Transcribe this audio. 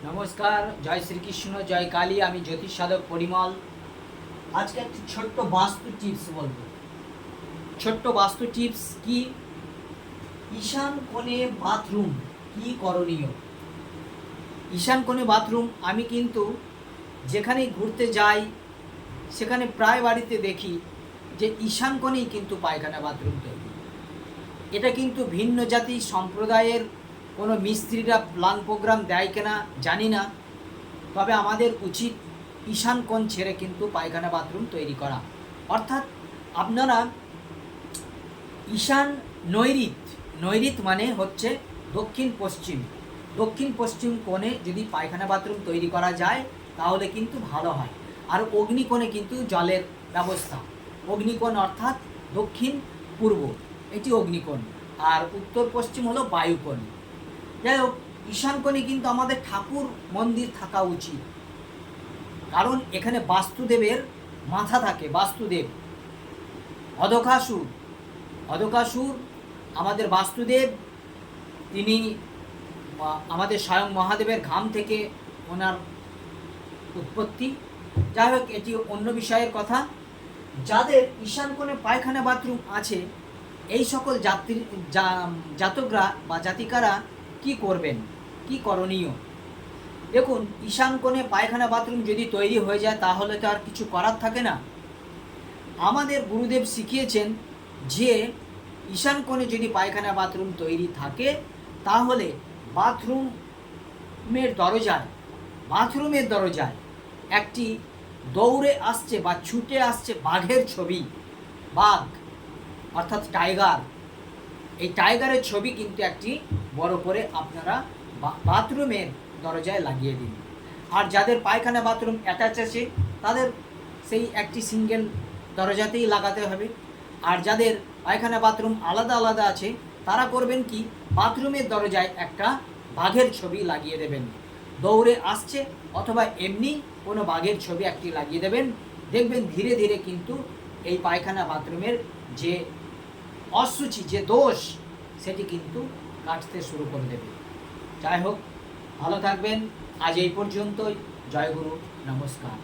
নমস্কার, জয় শ্রীকৃষ্ণ, জয় কালী। আমি জ্যোতিষ সাধক পরিমল। আজকে একটি ছোট্ট বাস্তু টিপস বলবো। ছোট্ট বাস্তু টিপস কি? ঈশান কোণে বাথরুম কি করণীয়? ঈশান কোণে বাথরুম আমি কিন্তু যেখানেই ঘুরতে যাই সেখানে প্রায় বাড়িতে দেখি যে ঈশান কোণেই কিন্তু পায়খানা বাথরুম তৈরি। এটা কিন্তু ভিন্ন জাতি সম্প্রদায়ের কোনো মিস্ত্রিরা প্ল্যান প্রোগ্রাম দেয় কিনা জানি না, তবে আমাদের উচিত ঈশান কোণ ছেড়ে কিন্তু পায়খানা বাথরুম তৈরি করা। অর্থাৎ আপনারা ঈশান নৈরিত মানে হচ্ছে দক্ষিণ পশ্চিম কোণে যদি পায়খানা বাথরুম তৈরি করা যায় তাহলে কিন্তু ভালো হয়। আর অগ্নিকোণে কিন্তু জলের ব্যবস্থা। অগ্নিকোণ অর্থাৎ দক্ষিণ পূর্ব, এটি অগ্নিকোণ। আর উত্তর পশ্চিম হলো বায়ুকোণ। যাই হোক, ঈশান কোণে কিন্তু আমাদের ঠাকুর মন্দির থাকা উচিত, কারণ এখানে বাস্তুদেবের মাথা থাকে। বাস্তুদেব অধকাসুর আমাদের বাস্তুদেব, তিনি আমাদের স্বয়ং মহাদেবের ঘাম থেকে ওনার উৎপত্তি। যাই হোক, এটি অন্য বিষয়ের কথা। যাদের ঈশান কোণে পায়খানা বাথরুম আছে, এই সকল জাতকরা বা জাতিকারা কি করবেন, কি করণীয়? দেখুন, ঈশান কোণে পায়খানা বাথরুম যদি তৈরি হয়ে যায় তাহলে তো আর কিছু করার থাকে না। আমাদের গুরুদেব শিখিয়েছেন যে ঈশান কোণে যদি পায়খানা বাথরুম তৈরি থাকে তাহলে বাথরুমের দরজায় একটি দৌড়ে আসছে বা ছুটে আসছে বাঘের ছবি। বাঘ অর্থাৎ টাইগার। এই টাইগারের ছবি কিন্তু একটি বড় করে আপনারা বাথরুমের দরজায় লাগিয়ে দিন। আর যাদের পায়খানা বাথরুম অ্যাটাচ আছে তাদের সেই একটি সিঙ্গেল দরজাতেই লাগাতে হবে। আর যাদের পায়খানা বাথরুম আলাদা আলাদা আছে তারা করবেন কি, বাথরুমের দরজায় একটা বাঘের ছবি লাগিয়ে দেবেন। দৌড়ে আসছে অথবা এমনি কোনো বাঘের ছবি একটি লাগিয়ে দেবেন। দেখবেন ধীরে ধীরে কিন্তু এই পায়খানা বাথরুমের যে অশুচি, যে দোষ, সেটি কিন্তু কাটতে শুরু করে দেবে। যাই হোক, ভালো থাকবেন। আজ এই পর্যন্তই। জয় গুরু, নমস্কার।